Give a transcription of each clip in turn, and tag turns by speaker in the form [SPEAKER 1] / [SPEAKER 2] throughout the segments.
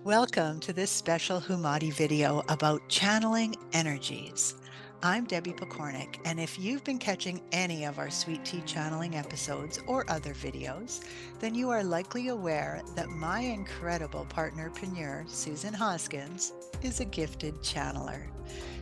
[SPEAKER 1] Welcome to this special Hoomadhi video about channeling energies. I'm Debbie Pokornik, and if you've been catching any of our Sweet Tea channeling episodes or other videos, then you are likely aware that my incredible partnerpreneur, Susan Hoskins, is a gifted channeler.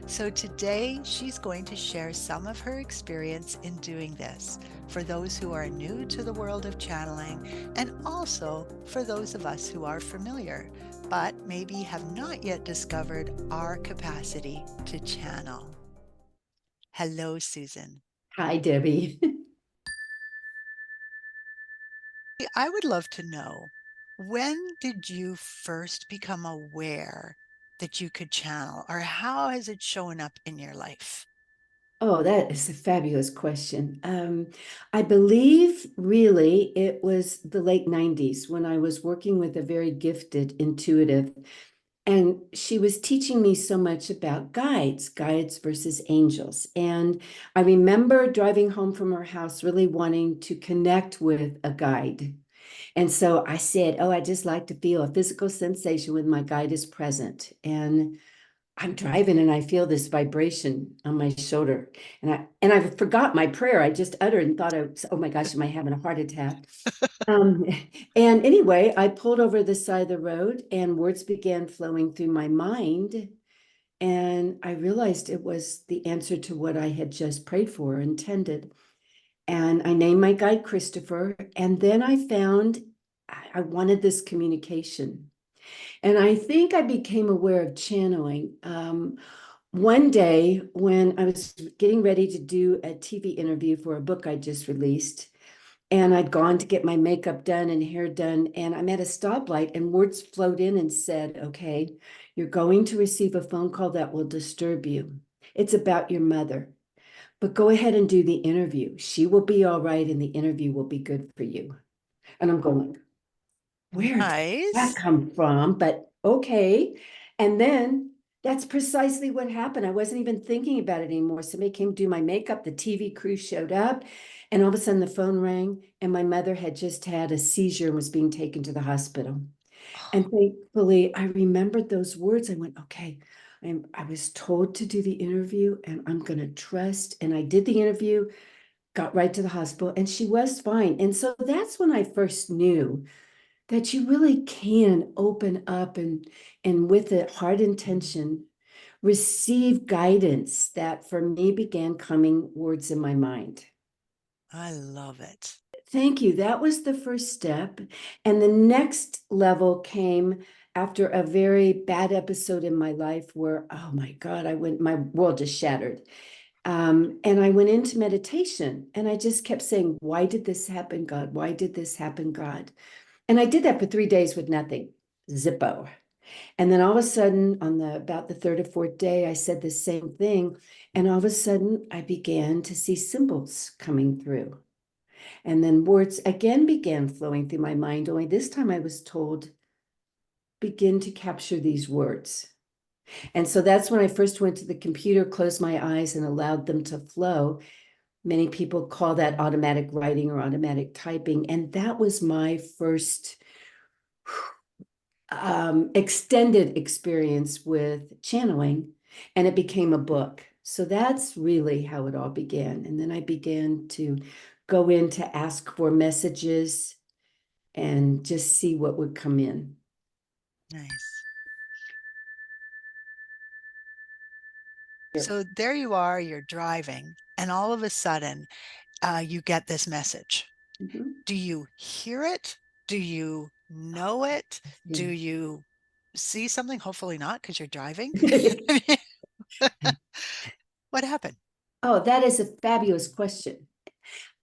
[SPEAKER 1] So today she's going to share some of her experience in doing this for those who are new to the world of channeling and also for those of us who are familiar but maybe have not yet discovered our capacity to channel. Hello, Susan.
[SPEAKER 2] Hi, Debbie.
[SPEAKER 1] I would love to know, when did you first become aware that you could channel, or how has it shown up in your life?
[SPEAKER 2] Oh, that is a fabulous question. I believe really it was the late 90s when I was working with a very gifted intuitive, and she was teaching me so much about guides versus angels. And I remember driving home from her house really wanting to connect with a guide. And so I said, "Oh, I just like to feel a physical sensation when my guide is present." And I'm driving and I feel this vibration on my shoulder. And I forgot my prayer. I just uttered and thought, oh my gosh, am I having a heart attack? Um, and anyway, I pulled over the side of the road and words began flowing through my mind. And I realized it was the answer to what I had just prayed for, intended. And I named my guide Christopher. And then I found I wanted this communication. And I think I became aware of channeling. One day when I was getting ready to do a TV interview for a book I just released, and I'd gone to get my makeup done and hair done, and I'm at a stoplight, and words flowed in and said, "Okay, you're going to receive a phone call that will disturb you. It's about your mother, but go ahead and do the interview. She will be all right, and the interview will be good for you." And I'm going, where did that
[SPEAKER 1] Nice.
[SPEAKER 2] come from? But okay. And then that's precisely what happened. I wasn't even thinking about it anymore. Somebody came to do my makeup. The TV crew showed up, and all of a sudden the phone rang, and my mother had just had a seizure and was being taken to the hospital. And thankfully, I remembered those words. I went, okay, I was told to do the interview, and I'm going to trust. And I did the interview, got right to the hospital, and she was fine. And so that's when I first knew that you really can open up and with a heart intention receive guidance that for me began coming words in my mind.
[SPEAKER 1] I love it.
[SPEAKER 2] Thank you. That was the first step. And the next level came after a very bad episode in my life where, oh my God, my world just shattered. And I went into meditation and I just kept saying, why did this happen, God? Why did this happen, God? And I did that for 3 days with nothing, zippo. And then all of a sudden, on the about the third or fourth day, I said the same thing. And all of a sudden, I began to see symbols coming through. And then words again began flowing through my mind. Only this time I was told, begin to capture these words. And so that's when I first went to the computer, closed my eyes, and allowed them to flow. Many people call that automatic writing or automatic typing. And that was my first extended experience with channeling, and it became a book. So that's really how it all began. And then I began to go in to ask for messages and just see what would come in.
[SPEAKER 1] Nice. So there you are, you're driving, and all of a sudden, you get this message.
[SPEAKER 2] Mhm.
[SPEAKER 1] Do you hear it? Do you know it? Do
[SPEAKER 2] Yeah.
[SPEAKER 1] you see something? Hopefully not, because you're driving. What happened?
[SPEAKER 2] Oh, that is a fabulous question.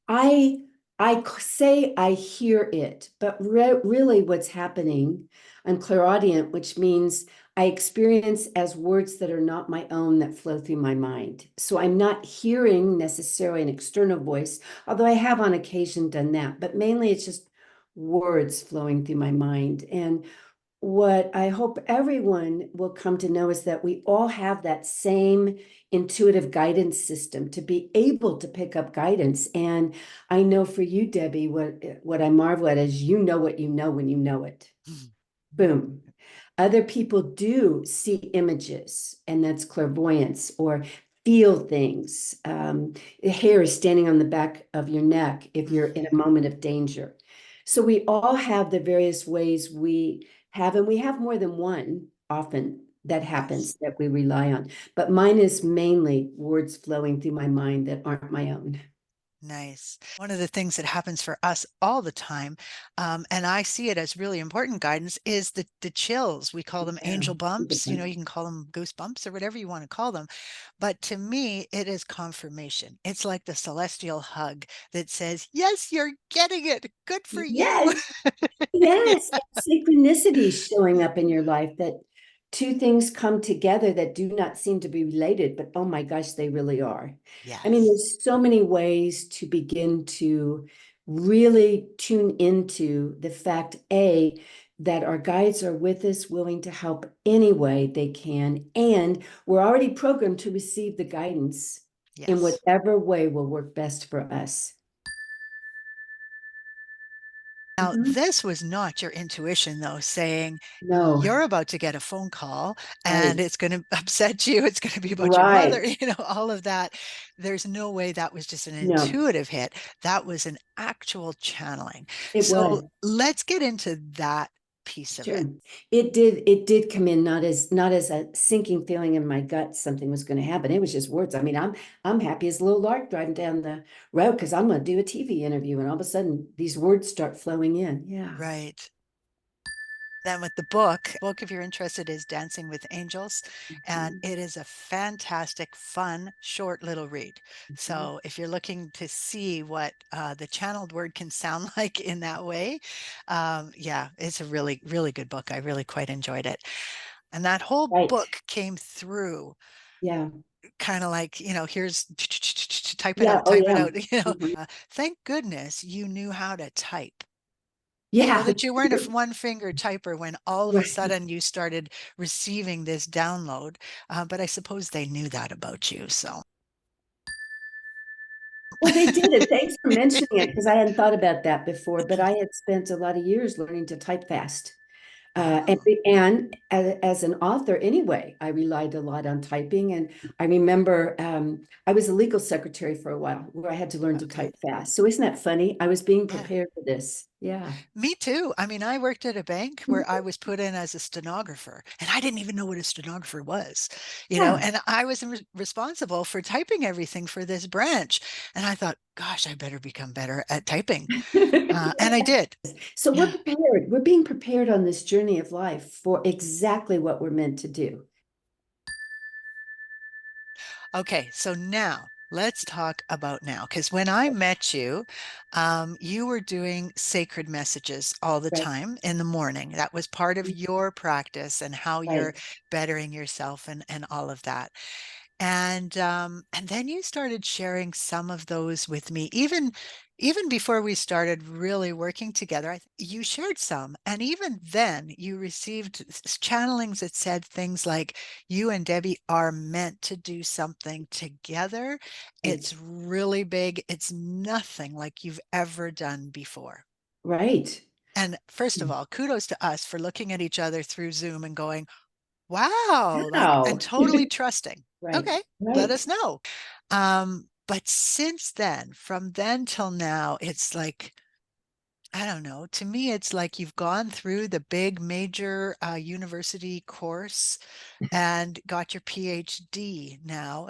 [SPEAKER 2] I I say I hear it, but really what's happening, I'm clairaudient, which means I experience as words that are not my own that flow through my mind. So I'm not hearing necessarily an external voice, although I have on occasion done that, but mainly it's just words flowing through my mind. And what I hope everyone will come to know is that we all have that same intuitive guidance system to be able to pick up guidance. And I know for you, Debbie, what I marvel at is you know what you know when you know it. Boom. Other people do see images, and that's clairvoyance, or feel things. The hair is standing on the back of your neck if you're in a
[SPEAKER 1] Mhm.
[SPEAKER 2] moment of danger. So we all have the various ways we have, and we have more than one often that
[SPEAKER 1] Yes.
[SPEAKER 2] happens that we rely on. But mine is mainly words flowing through my mind that aren't my own.
[SPEAKER 1] Nice. One of the things that happens for us all the time, and I see it as really important guidance, is the chills. We call them
[SPEAKER 2] Yeah,
[SPEAKER 1] angel
[SPEAKER 2] super
[SPEAKER 1] bumps. You
[SPEAKER 2] fun.
[SPEAKER 1] can call them goosebumps or whatever you want to call them. But to me, it is confirmation. It's like the celestial hug that says, "Yes, you're getting it. Good for you."
[SPEAKER 2] Yes. Yes, synchronicity showing up in your life, that two things come together that do not seem to be related, but oh my gosh, they really are. I mean,
[SPEAKER 1] Yes.
[SPEAKER 2] there's so many ways to begin to really tune into the fact, A, that our guides are with us, willing to help any way they can, and we're already programmed to receive the guidance in
[SPEAKER 1] Yes.
[SPEAKER 2] whatever way will work best for us.
[SPEAKER 1] Now,
[SPEAKER 2] Mhm.
[SPEAKER 1] this was not your intuition, though, saying
[SPEAKER 2] No,
[SPEAKER 1] you're about to get a phone call and
[SPEAKER 2] right,
[SPEAKER 1] it's going to upset you. It's going to be about your mother,
[SPEAKER 2] right.
[SPEAKER 1] all of that. There's no way that was just an
[SPEAKER 2] No,
[SPEAKER 1] intuitive hit. That was an actual channeling.
[SPEAKER 2] it was.
[SPEAKER 1] So let's get into that piece of
[SPEAKER 2] Sure.
[SPEAKER 1] it.
[SPEAKER 2] It did come in not as a sinking feeling in my gut something was going to happen. It was just words. I mean, I'm happy as a little lark driving down the road because I'm going to do a TV interview, and all of a sudden these words start flowing in. Yeah.
[SPEAKER 1] Right. Then with the book, if you're interested, is Dancing with Angels, and
[SPEAKER 2] Mhm,
[SPEAKER 1] it is a fantastic, fun, short little read.
[SPEAKER 2] mhm.
[SPEAKER 1] So if you're looking to see what the channeled word can sound like in that way, yeah, it's a really, really good book. I really quite enjoyed it. And that whole
[SPEAKER 2] Right.
[SPEAKER 1] book came through
[SPEAKER 2] Yeah.
[SPEAKER 1] kind of like, here's
[SPEAKER 2] Yeah. Oh
[SPEAKER 1] type it
[SPEAKER 2] yeah.
[SPEAKER 1] out.
[SPEAKER 2] Mhm.
[SPEAKER 1] Thank goodness you knew how to type so
[SPEAKER 2] Yeah.
[SPEAKER 1] that you weren't a one finger typer when all of a
[SPEAKER 2] Right.
[SPEAKER 1] sudden you started receiving this download. But I suppose they knew that about you. So,
[SPEAKER 2] Well, they did it. Thanks for mentioning it because I hadn't thought about that before, but I had spent a lot of years learning to type fast. And,
[SPEAKER 1] oh,
[SPEAKER 2] as an author, anyway, I relied a lot on typing. And I remember I was a legal secretary for a while where I had to learn to
[SPEAKER 1] okay.
[SPEAKER 2] type fast. So isn't that funny? I was being
[SPEAKER 1] Yeah.
[SPEAKER 2] prepared for this. Yeah.
[SPEAKER 1] Me too. I mean, I worked at a bank where I was put in as a stenographer, and I didn't even know what a stenographer was,
[SPEAKER 2] Yeah.
[SPEAKER 1] and I was responsible for typing everything for this branch. And I thought, gosh, I better become better at typing. And I did.
[SPEAKER 2] So we're
[SPEAKER 1] Yeah.
[SPEAKER 2] prepared. We're being prepared on this journey of life for exactly what we're meant to do.
[SPEAKER 1] Okay, so now let's talk about now. Because when I met you, you were doing sacred messages all the
[SPEAKER 2] Right.
[SPEAKER 1] time in the morning. That was part of your practice and how you're
[SPEAKER 2] Right.
[SPEAKER 1] bettering yourself and all of that. And then you started sharing some of those with me, even before we started really working together. You shared some, and even then, you received channelings that said things like, "You and Debbie are meant to do something together.
[SPEAKER 2] Right.
[SPEAKER 1] It's really big. It's nothing like you've ever done before."
[SPEAKER 2] Right.
[SPEAKER 1] And first of all, kudos to us for looking at each other through Zoom and going, wow, like,
[SPEAKER 2] Wow.
[SPEAKER 1] and totally trusting.
[SPEAKER 2] Right.
[SPEAKER 1] Okay, let
[SPEAKER 2] Right.
[SPEAKER 1] us know. But since then, from then till now, it's like, I don't know. To me, it's like you've gone through the big major university course and got your PhD now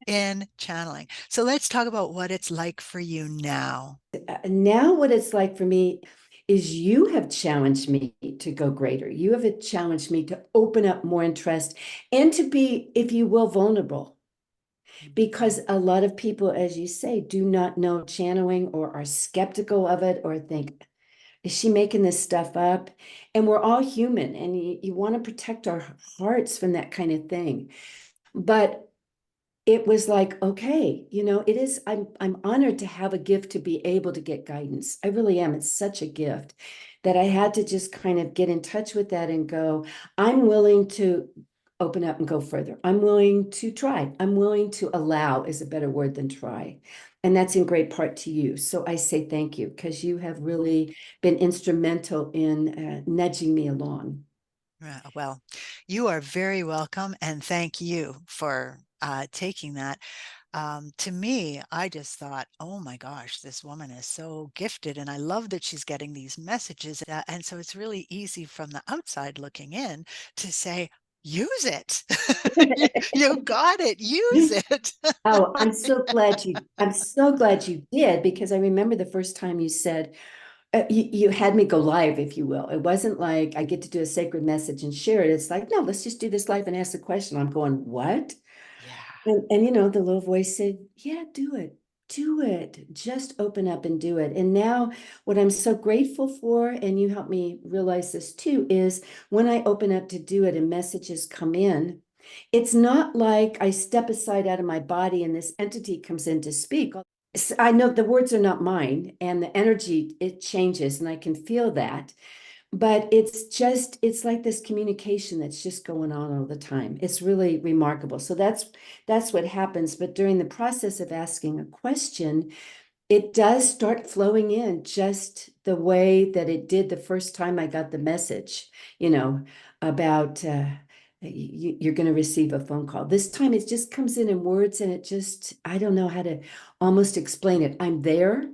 [SPEAKER 1] in channeling. So let's talk about what it's like for you now.
[SPEAKER 2] Now what it's like for me is you have challenged me to go greater. You have challenged me to open up more interest and to be, if you will, vulnerable.
[SPEAKER 1] Mhm.
[SPEAKER 2] Because a lot of people, as you say, do not know channeling or are skeptical of it or think, is she making this stuff up? And we're all human, and you want to protect our hearts from that kind of thing. But it was like, okay, it is, I'm honored to have a gift to be able to get guidance. I really am. It's such a gift that I had to just kind of get in touch with that and go, I'm willing to open up and go further. I'm willing to try. I'm willing to allow is a better word than try. And that's in great part to you. So I say thank you because you have really been instrumental in nudging me along.
[SPEAKER 1] Well, you are very welcome, and thank you for taking that. To me, I just thought, oh my gosh, this woman is so gifted, and I love that she's getting these messages. And so it's really easy from the outside looking in to say, use it. You got it, use it.
[SPEAKER 2] Oh, I'm so glad you did, because I remember the first time you said, you had me go live, if you will. It wasn't like I get to do a sacred message and share it. It's like, no, let's just do this live and ask the question. I'm going, what?
[SPEAKER 1] Yeah.
[SPEAKER 2] And the little voice said, yeah, do it. Do it. Just open up and do it. And now, what I'm so grateful for, and you helped me realize this too, is when I open up to do it and messages come in, it's not like I step aside out of my body and this entity comes in to speak. I know the words are not mine, and the energy, it changes, and I can feel that. But it's like this communication that's just going on all the time. It's really remarkable. So that's what happens. But during the process of asking a question, it does start flowing in just the way that it did the first time I got the message, about you're going to receive a phone call. This time it just comes in words, and I don't know how to almost explain it. I'm there.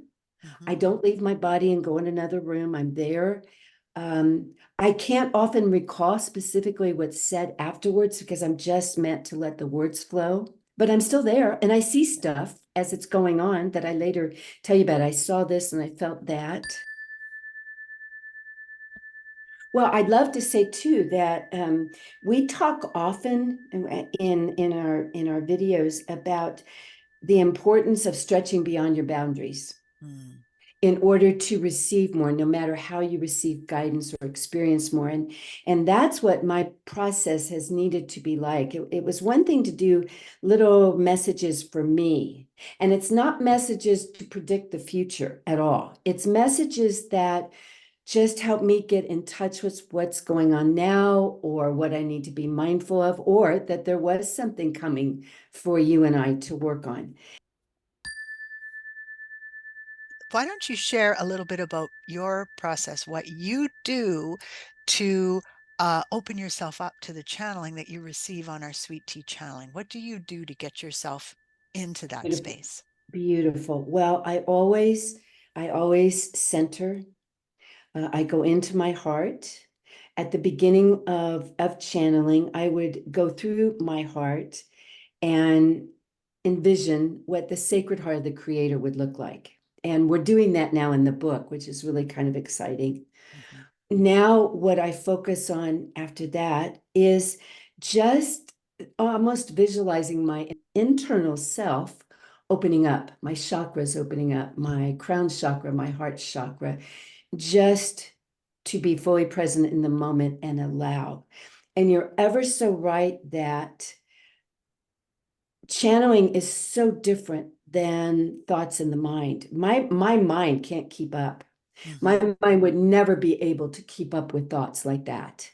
[SPEAKER 2] I
[SPEAKER 1] Mhm.
[SPEAKER 2] don't leave my body and go in another room. I'm there. I can't often recall specifically what's said afterwards because I'm just meant to let the words flow, but I'm still there and I see stuff as it's going on that I later tell you about. I saw this and I felt that. Well, I'd love to say too that we talk often in our videos about the importance of stretching beyond your boundaries
[SPEAKER 1] Mm.
[SPEAKER 2] in order to receive more, no matter how you receive guidance or experience more. And that's what my process has needed to be like. It was one thing to do little messages for me, and it's not messages to predict the future at all. It's messages that just help me get in touch with what's going on now, or what I need to be mindful of, or that there was something coming for you and I to work on.
[SPEAKER 1] Why don't you share a little bit about your process, what you do to open yourself up to the channeling that you receive on our Sweet Tea channeling? What do you do to get yourself into that
[SPEAKER 2] Beautiful.
[SPEAKER 1] space?
[SPEAKER 2] Beautiful. Well, I always center. I go into my heart. At the beginning of channeling, I would go through my heart and envision what the sacred heart of the creator would look like. And we're doing that now in the book, which is really kind of exciting.
[SPEAKER 1] Mhm.
[SPEAKER 2] Now, what I focus on after that is just almost visualizing my internal self opening up, my chakras opening up, my crown chakra, my heart chakra, just to be fully present in the moment and allow. And you're ever so right that channeling is so different than thoughts in the mind. My mind can't keep up.
[SPEAKER 1] Mhm.
[SPEAKER 2] My mind would never be able to keep up with thoughts like that.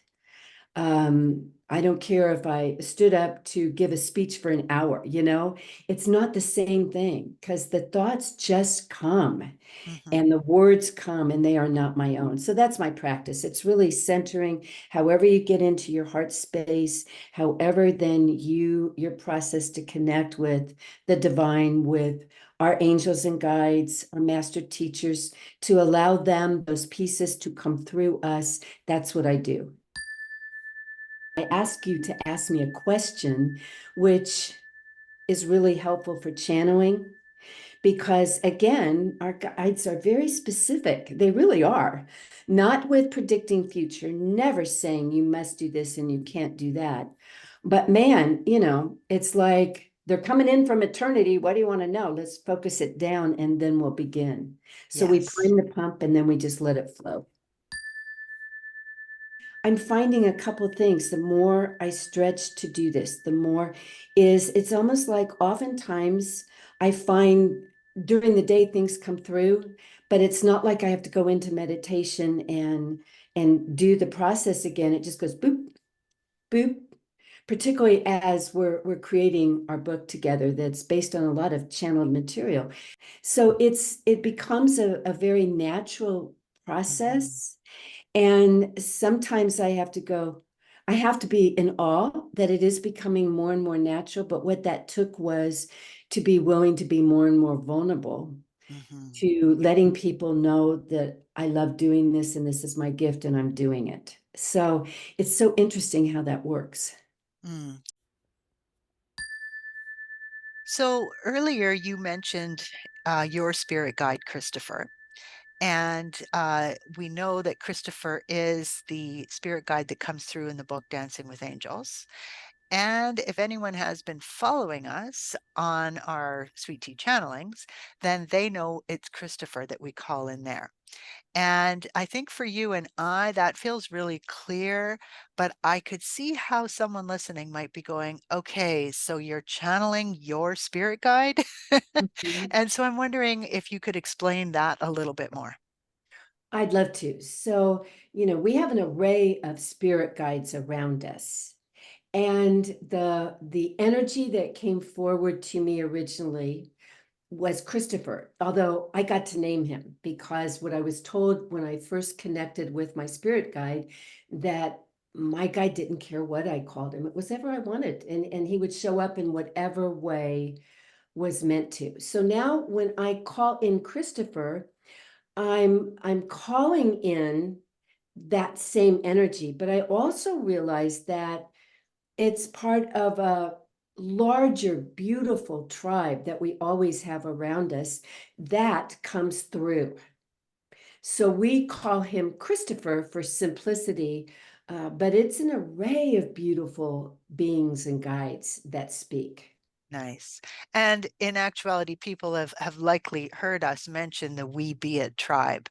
[SPEAKER 2] I don't care if I stood up to give a speech for an hour, it's not the same thing because the thoughts just come
[SPEAKER 1] Mhm.
[SPEAKER 2] and the words come and they are not my own. So that's my practice. It's really centering however you get into your heart space, however then your process to connect with the divine, with our angels and guides, our master teachers, to allow them, those pieces to come through us. That's what I do. I ask you to ask me a question, which is really helpful for channeling because, again, our guides are very specific. They really are. Not with predicting future, never saying you must do this and you can't do that. But man, it's like they're coming in from eternity. What do you want to know? Let's focus it down and then we'll begin. So we
[SPEAKER 1] Yes.
[SPEAKER 2] prime the pump and then we just let it flow. I'm finding a couple things. The more I stretch to do this, the more it's almost like oftentimes I find during the day things come through, but it's not like I have to go into meditation and do the process again. It just goes boop, boop, particularly as we're creating our book together that's based on a lot of channeled material. So it becomes a very natural
[SPEAKER 1] Mhm.
[SPEAKER 2] process. And sometimes I have to go, I have to be in awe that it is becoming more and more natural. But what that took was to be willing to be more and more vulnerable,
[SPEAKER 1] Hmm.
[SPEAKER 2] to letting people know that I love doing this and this is my gift and I'm doing it. So it's so interesting how that works.
[SPEAKER 1] Mm. So earlier you mentioned your spirit guide, Christopher. And we know that Christopher is the spirit guide that comes through in the book Dancing with Angels. And if anyone has been following us on our Sweet Tea channelings, then they know it's Christopher that we call in there. And I think for you and I, that feels really clear, but I could see how someone listening might be going, okay, so you're channeling your spirit guide?
[SPEAKER 2] Mhm.
[SPEAKER 1] And so I'm wondering if you could explain that a little bit more.
[SPEAKER 2] I'd love to. So, we have an array of spirit guides around us. And the energy that came forward to me originally was Christopher, although I got to name him because what I was told when I first connected with my spirit guide, that my guide didn't care what I called him. It was ever I wanted. And he would show up in whatever way was meant to. So now when I call in Christopher, I'm calling in that same energy, but I also realize that it's part of a larger, beautiful tribe that we always have around us that comes through. So we call him Christopher for simplicity, but it's an array of beautiful beings and guides that speak.
[SPEAKER 1] Nice. And in actuality, people have likely heard us mention the We Be It tribe,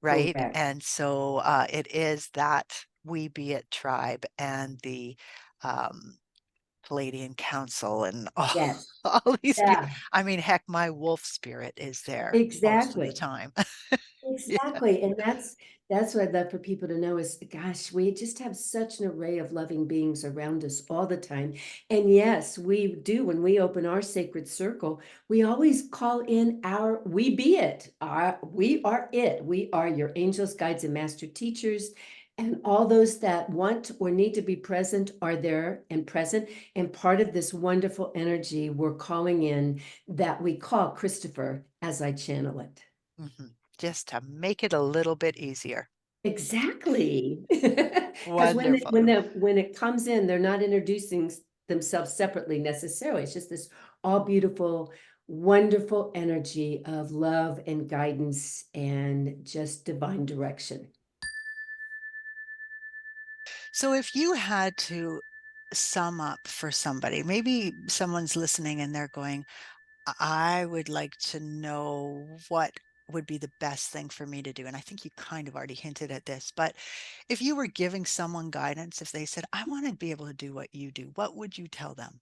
[SPEAKER 1] right?
[SPEAKER 2] Correct.
[SPEAKER 1] And so it is that We Be It tribe and the um, Palladian Council and all,
[SPEAKER 2] Yes.
[SPEAKER 1] all these
[SPEAKER 2] Yeah,
[SPEAKER 1] I mean, heck, my wolf spirit is there most of the
[SPEAKER 2] exactly.
[SPEAKER 1] time. Yeah.
[SPEAKER 2] Exactly. And that's what I'd love for people to know is, gosh, we just have such an array of loving beings around us all the time. And yes, we do. When we open our sacred circle, we always call in our we be it. We are it. We are your angels, guides, and master teachers. And all those that want or need to be present are there and present. And part of this wonderful energy we're calling in that we call Christopher as I channel it.
[SPEAKER 1] Mhm. Just to make it a little bit easier.
[SPEAKER 2] Exactly. Because
[SPEAKER 1] Wonderful.
[SPEAKER 2] when it comes in, they're not introducing themselves separately necessarily. It's just this all beautiful, wonderful energy of love and guidance and just divine direction.
[SPEAKER 1] So if you had to sum up for somebody, maybe someone's listening and they're going, I would like to know what would be the best thing for me to do. And I think you kind of already hinted at this, but if you were giving someone guidance, if they said, I want to be able to do what you do, what would you tell them?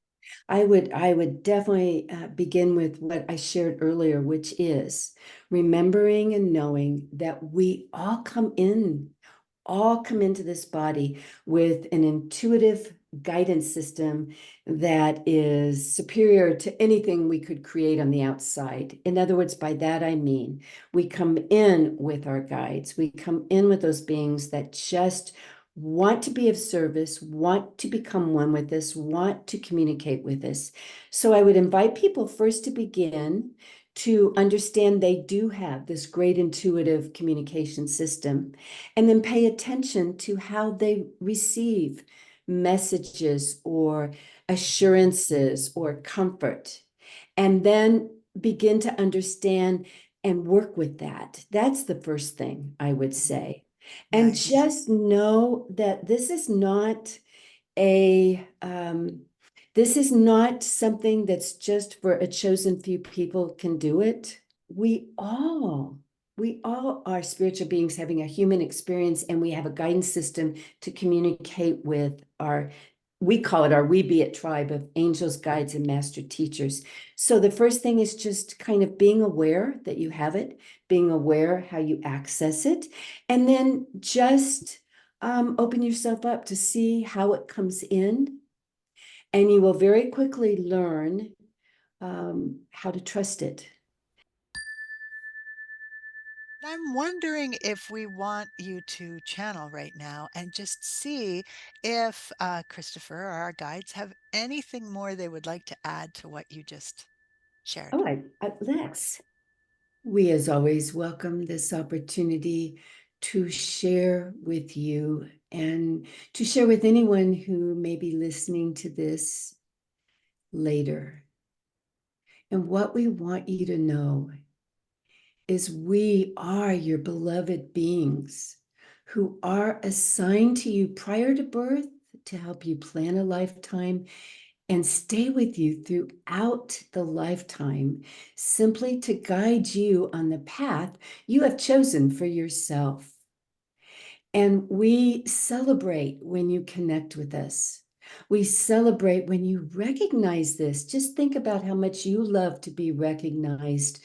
[SPEAKER 2] I would definitely begin with what I shared earlier, which is remembering and knowing that we all come into this body with an intuitive guidance system that is superior to anything we could create on the outside. In other words, by that I mean we come in with our guides, we come in with those beings that just want to be of service, want to become one with us, want to communicate with us. So I would invite people first to begin to understand they do have this great intuitive communication system, and then pay attention to how they receive messages or assurances or comfort, and then begin to understand and work with that. That's the first thing I would
[SPEAKER 1] Mhm.
[SPEAKER 2] say. And
[SPEAKER 1] Nice.
[SPEAKER 2] just know that a this is not something that's just for a chosen few people can do it. We all are spiritual beings having a human experience, and we have a guidance system to communicate with we call it our We Be It tribe of angels, guides, and master teachers. So the first thing is just kind of being aware that you have it, being aware how you access it, and then just open yourself up to see how it comes in, and you will very quickly learn how to trust it.
[SPEAKER 1] I'm wondering if we want you to channel right now and just see if Christopher or our guides have anything more they would like to add to what you just shared.
[SPEAKER 2] Oh, let's. We, as always, welcome this opportunity to share with you and to share with anyone who may be listening to this later. And what we want you to know is we are your beloved beings who are assigned to you prior to birth to help you plan a lifetime and stay with you throughout the lifetime, simply to guide you on the path you have chosen for yourself. And we celebrate when you connect with us. We celebrate when you recognize this. Just think about how much you love to be recognized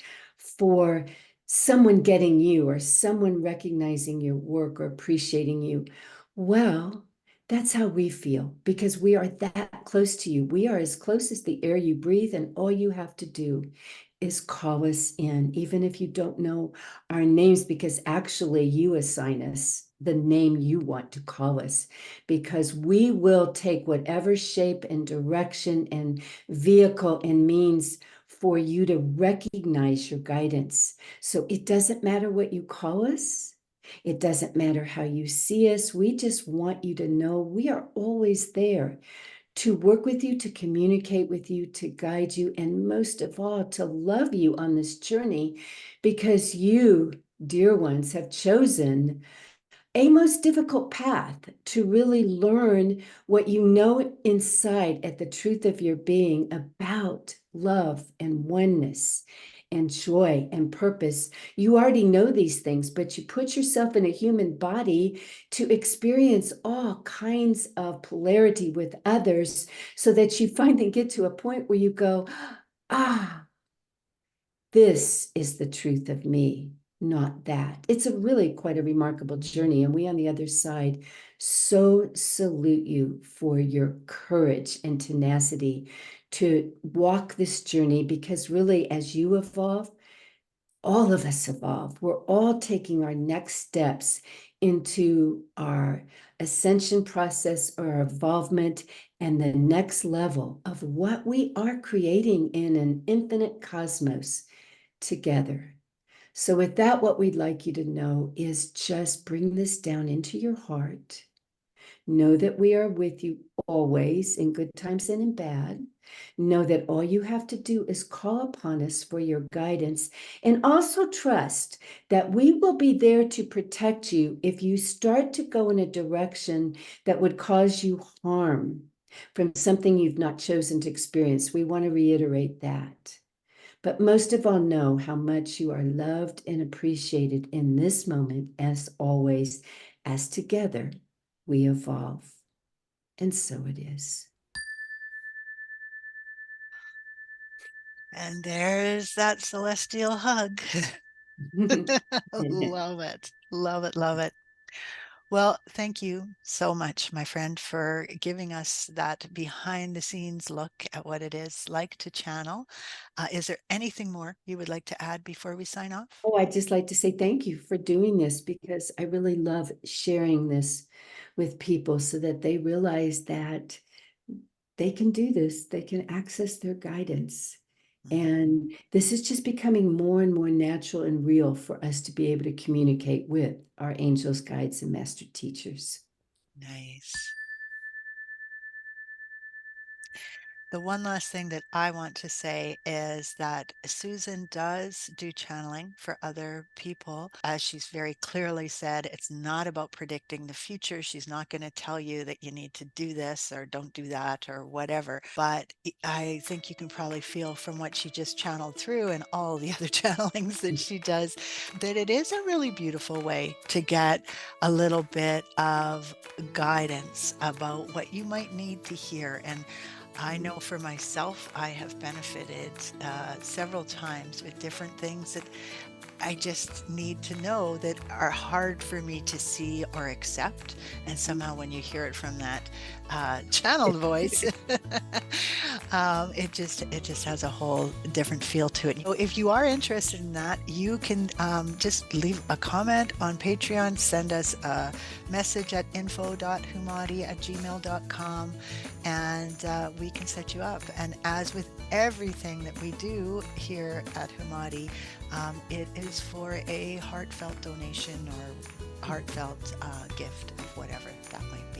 [SPEAKER 2] for someone getting you or someone recognizing your work or appreciating you. Well, that's how we feel because we are that close to you. We are as close as the air you breathe, and all you have to do is call us in, even if you don't know our names, because actually you assign us the name you want to call us, because we will take whatever shape and direction and vehicle and means for you to recognize your guidance. So it doesn't matter what you call us. It doesn't matter how you see us. We just want you to know we are always there to work with you, to communicate with you, to guide you, and most of all, to love you on this journey, because you, dear ones, have chosen a most difficult path to really learn what you know inside at the truth of your being about love and oneness and joy and purpose. You already know these things, but you put yourself in a human body to experience all kinds of polarity with others so that you finally get to a point where you go, ah, this is the truth of me, not that. It's a really quite a remarkable journey. And we on the other side so salute you for your courage and tenacity to walk this journey, because really, as you evolve, all of us evolve. We're all taking our next steps into our ascension process or our involvement and the next level of what we are creating in an infinite cosmos together. So, with that, what we'd like you to know is just bring this down into your heart. Know that we are with you always in good times and in bad. Know that all you have to do is call upon us for your guidance, and also trust that we will be there to protect you if you start to go in a direction that would cause you harm from something you've not chosen to experience. We want to reiterate that. But most of all, know how much you are loved and appreciated in this moment, as always, as together we evolve. And so it is.
[SPEAKER 1] And there's that celestial hug.
[SPEAKER 2] And
[SPEAKER 1] Love it. Love it. Love it. Well, thank you so much, my friend, for giving us that behind the scenes look at what it is like to channel. Is there anything more you would like to add before we sign off?
[SPEAKER 2] oh, I'd just like to say thank you for doing this, because I really love sharing this with people so that they realize that they can do this, they can access their guidance.
[SPEAKER 1] Mhm.
[SPEAKER 2] And this is just becoming more and more natural and real for us to be able to communicate with our angels, guides, and master teachers.
[SPEAKER 1] Nice. The one last thing that I want to say is that Susan does do channeling for other people. As she's very clearly said, it's not about predicting the future. She's not going to tell you that you need to do this or don't do that or whatever. But I think you can probably feel from what she just channeled through and all the other channelings that she does that it is a really beautiful way to get a little bit of guidance about what you might need to hear. And I know for myself, I have benefited several times with different things that I just need to know that are hard for me to see or accept. And somehow when you hear it from that channeled voice, it just has a whole different feel to it. So if you are interested in that, you can just leave a comment on Patreon, send us a message at info.hoomadhi@gmail.com, and we can set you up. And as with everything that we do here at Hoomadhi, it is for a heartfelt donation or heartfelt gift of whatever that might be.